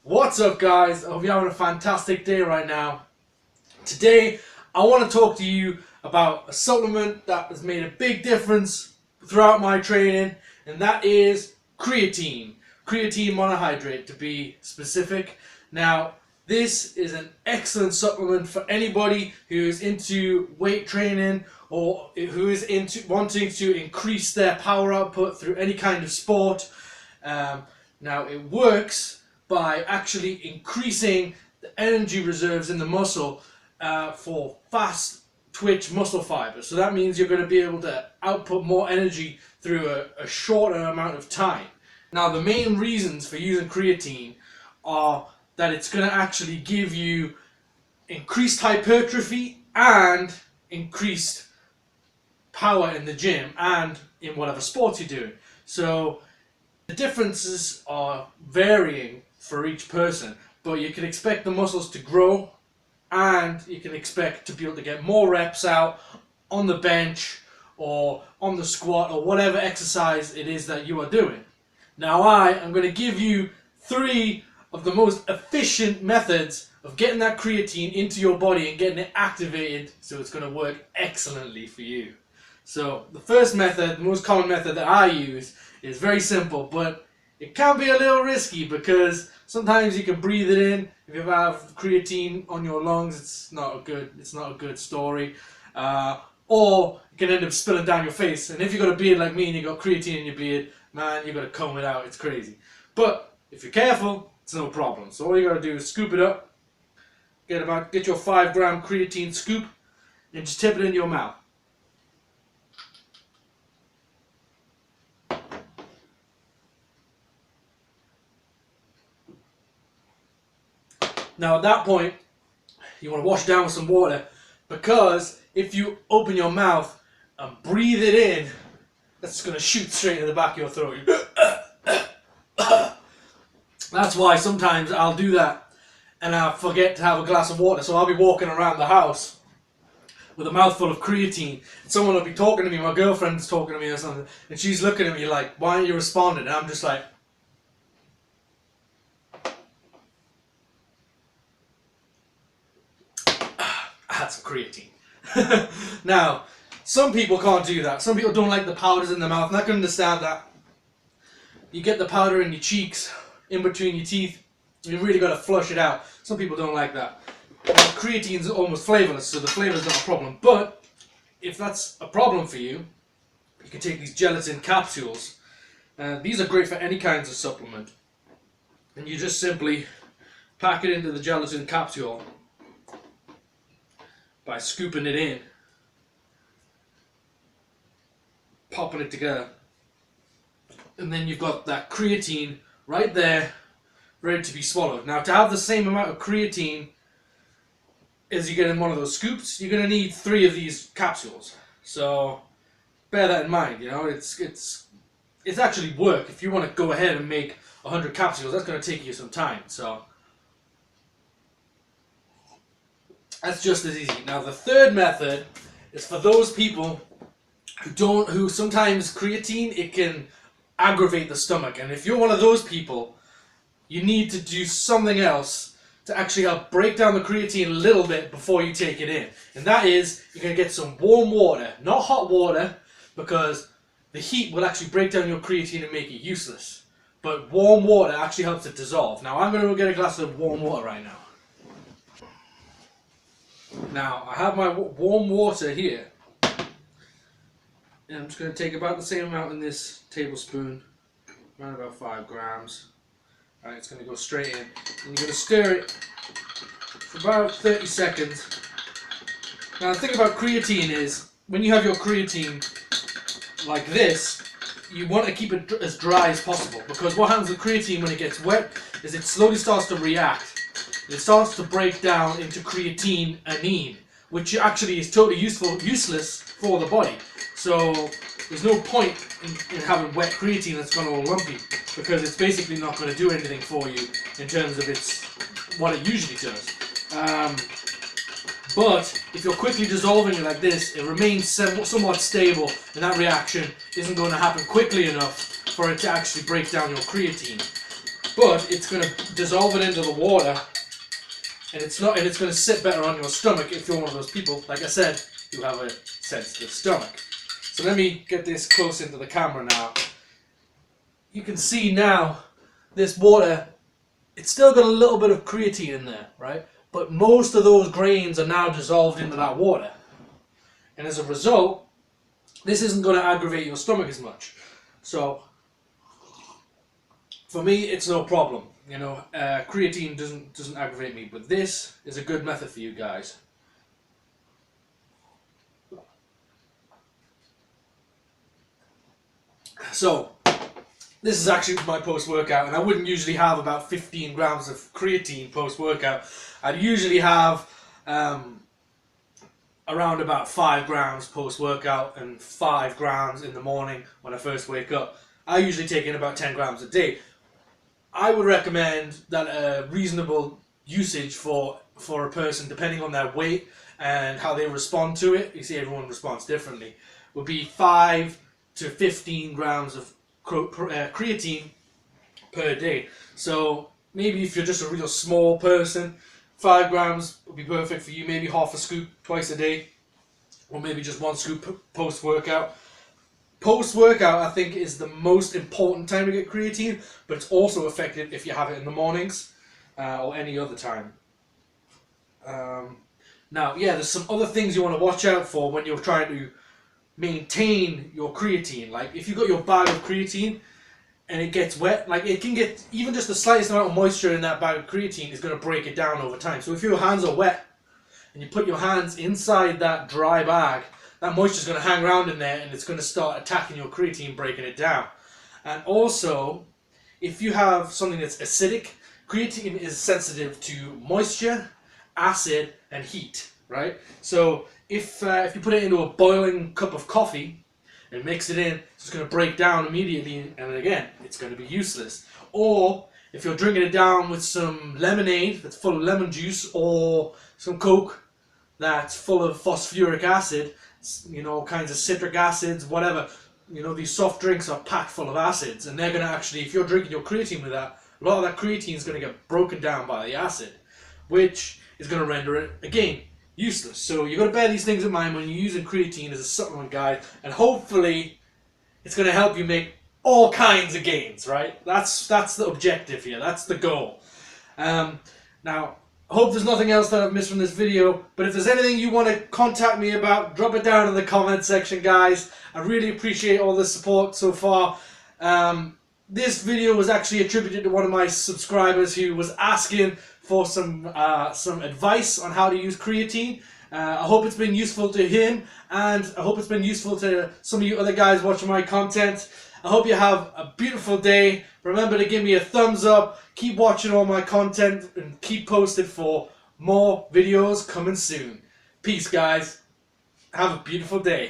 What's up, guys? I hope you're having a fantastic day right now. Today I want to talk to you about a supplement that has made a big difference throughout my training, and that is creatine. Creatine monohydrate, to be specific. Now, this is an excellent supplement for anybody who is into weight training or who is into wanting to increase their power output through any kind of sport. Now, it works by actually increasing the energy reserves in the muscle for fast twitch muscle fibers. So that means you're going to be able to output more energy through a shorter amount of time. Now, the main reasons for using creatine are that it's going to actually give you increased hypertrophy and increased power in the gym and in whatever sports you're doing. So the differences are varying for each person, but you can expect the muscles to grow and you can expect to be able to get more reps out on the bench or on the squat or whatever exercise it is that you are doing. Now, I am going to give you 3 of the most efficient methods of getting that creatine into your body and getting it activated so it's going to work excellently for you. So the first method, the most common method that I use, is very simple, but it can be a little risky because sometimes you can breathe it in. If you have creatine on your lungs, it's not a good story. Or you can end up spilling down your face. And if you've got a beard like me and you've got creatine in your beard, man, you've got to comb it out. It's crazy. But if you're careful, it's no problem. So all you got to do is scoop it up, get your 5-gram creatine scoop, and just tip it in your mouth. Now, at that point, you want to wash it down with some water, because if you open your mouth and breathe it in, that's going to shoot straight in the back of your throat. That's why sometimes I'll do that and I'll forget to have a glass of water, so I'll be walking around the house with a mouthful of creatine. Someone will be talking to me, my girlfriend's talking to me or something, and she's looking at me like, why aren't you responding? And I'm just like, some creatine. Now, some people can't do that. Some people don't like the powders in their mouth, and I can understand that. You get the powder in your cheeks, in between your teeth, you really got to flush it out. Some people don't like that. Creatine's almost flavorless, so the flavor's not a problem. But if that's a problem for you, you can take these gelatin capsules. These are great for any kinds of supplement. And you just simply pack it into the gelatin capsule by scooping it in, popping it together, and then you've got that creatine right there ready to be swallowed. Now, to have the same amount of creatine as you get in one of those scoops, you're going to need 3 of these capsules. So bear that in mind. You know, it's actually work. If you want to go ahead and make 100 capsules, that's going to take you some time. So that's just as easy. Now, the third method is for those people who sometimes creatine, it can aggravate the stomach. And if you're one of those people, you need to do something else to actually help break down the creatine a little bit before you take it in. And that is, you're going to get some warm water, not hot water, because the heat will actually break down your creatine and make it useless. But warm water actually helps it dissolve. Now, I'm going to go get a glass of warm water right now. Now, I have my warm water here, and I'm just going to take about the same amount in this tablespoon, around about 5 grams. Alright, it's going to go straight in, and you're going to stir it for about 30 seconds. Now, the thing about creatine is, when you have your creatine like this, you want to keep it as dry as possible, because what happens with creatine when it gets wet is it slowly starts to react. It starts to break down into creatine-anine, which actually is totally useless for the body. So there's no point in having wet creatine that's gone all lumpy, because it's basically not going to do anything for you in terms of what it usually does. But if you're quickly dissolving it like this, it remains somewhat stable, and that reaction isn't going to happen quickly enough for it to actually break down your creatine. but it's going to dissolve it into the water, and it's going to sit better on your stomach if you're one of those people, like I said, who have a sensitive stomach. So let me get this close into the camera now. You can see now this water, it's still got a little bit of creatine in there, right? But most of those grains are now dissolved into that water. And as a result, this isn't going to aggravate your stomach as much. So for me, it's no problem. You know, creatine doesn't aggravate me, but this is a good method for you guys. So this is actually my post-workout, and I wouldn't usually have about 15 grams of creatine post-workout. I'd usually have around about 5 grams post-workout and 5 grams in the morning when I first wake up. I usually take in about 10 grams a day. I would recommend that a reasonable usage for a person, depending on their weight and how they respond to it, you see everyone responds differently, would be 5 to 15 grams of creatine per day. So maybe if you're just a real small person, 5 grams would be perfect for you. Maybe half a scoop twice a day, or maybe just 1 scoop post-workout. Post-workout, I think, is the most important time to get creatine, but it's also effective if you have it in the mornings or any other time. Now, yeah, there's some other things you want to watch out for when you're trying to maintain your creatine. Like if you've got your bag of creatine and it gets wet, like it can get, even just the slightest amount of moisture in that bag of creatine is going to break it down over time. So if your hands are wet and you put your hands inside that dry bag, that moisture is going to hang around in there and it's going to start attacking your creatine, breaking it down. And also, if you have something that's acidic, creatine is sensitive to moisture, acid, and heat, right? So if you put it into a boiling cup of coffee and mix it in, it's going to break down immediately, and again, it's going to be useless. Or if you're drinking it down with some lemonade that's full of lemon juice, or some Coke that's full of phosphoric acid, you know, all kinds of citric acids, whatever, you know, these soft drinks are packed full of acids, and they're going to actually, if you're drinking your creatine with that, a lot of that creatine is going to get broken down by the acid, which is going to render it, again, useless. So you've got to bear these things in mind when you're using creatine as a supplement guide, and hopefully it's going to help you make all kinds of gains, right? That's the objective here. That's the goal. Now, I hope there's nothing else that I've missed from this video, but if there's anything you want to contact me about, drop it down in the comment section, guys. I really appreciate all the support so far. This video was actually attributed to one of my subscribers who was asking for some advice on how to use creatine. I hope it's been useful to him, and I hope it's been useful to some of you other guys watching my content. I hope you have a beautiful day. Remember to give me a thumbs up, keep watching all my content, and keep posted for more videos coming soon. Peace, guys. Have a beautiful day.